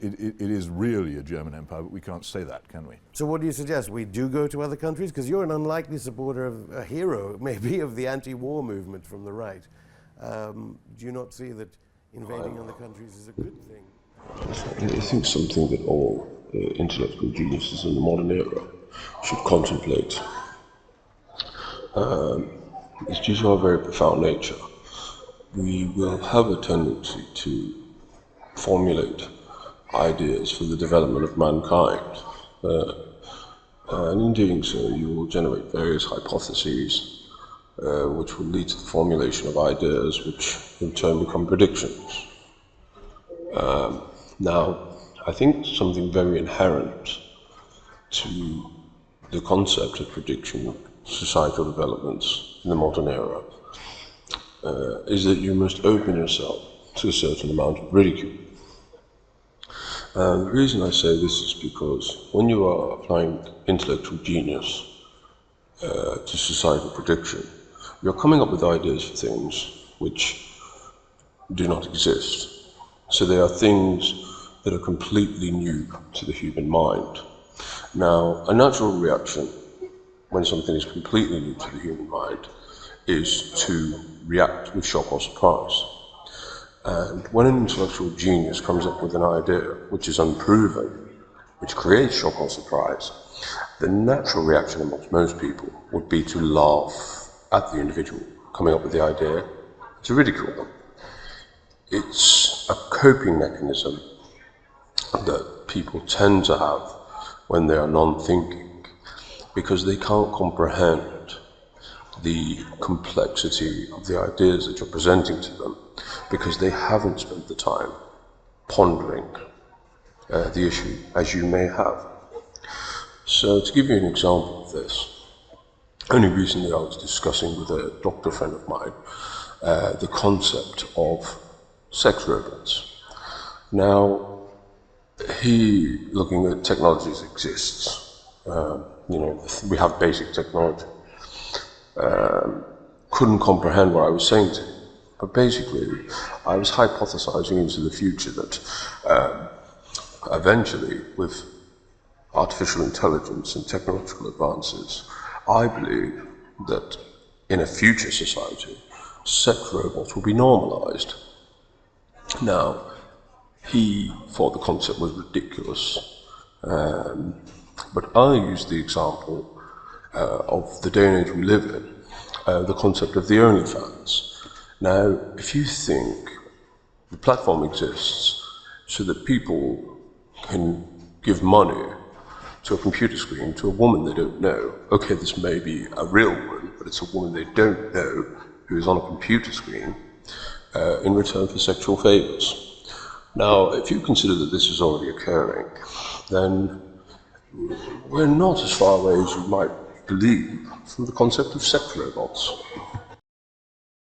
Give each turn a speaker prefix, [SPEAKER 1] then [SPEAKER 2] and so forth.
[SPEAKER 1] it is really a German empire, but we can't say that, can we?
[SPEAKER 2] So what do you suggest? We do go to other countries? Because you're an unlikely supporter of a hero, maybe, of the anti-war movement from the right. Do you not see that invading other countries is a good thing?
[SPEAKER 3] I think something that all intellectual geniuses in the modern era should contemplate is due to our very profound nature. We will have a tendency to formulate ideas for the development of mankind. And in doing so, you will generate various hypotheses which will lead to the formulation of ideas which in turn become predictions. Now, I think something very inherent to the concept of prediction societal developments in the modern era is that you must open yourself to a certain amount of ridicule. The reason I say this is because when you are applying intellectual genius to societal prediction, you're coming up with ideas for things which do not exist. So they are things that are completely new to the human mind. Now, a natural reaction when something is completely new to the human mind is to react with shock or surprise. And when an intellectual genius comes up with an idea which is unproven, which creates shock or surprise, the natural reaction amongst most people would be to laugh at the individual coming up with the idea, to ridicule them. It's a coping mechanism that people tend to have when they are non-thinking, because they can't comprehend the complexity of the ideas that you're presenting to them, because they haven't spent the time pondering the issue as you may have. So to give you an example of this, only recently I was discussing with a doctor friend of mine the concept of sex robots. Now, he, looking at technologies exists, we have basic technology, couldn't comprehend what I was saying to him. But basically, I was hypothesizing into the future that eventually, with artificial intelligence and technological advances, I believe that in a future society, sex robots will be normalized. Now, he thought the concept was ridiculous, but I used the example of the day and age we live in, the concept of the OnlyFans. Now, if you think the platform exists so that people can give money to a computer screen to a woman they don't know, okay, this may be a real woman, but it's a woman they don't know who is on a computer screen in return for sexual favors. Now, if you consider that this is already occurring, then we're not as far away as you might believe from the concept of sex robots.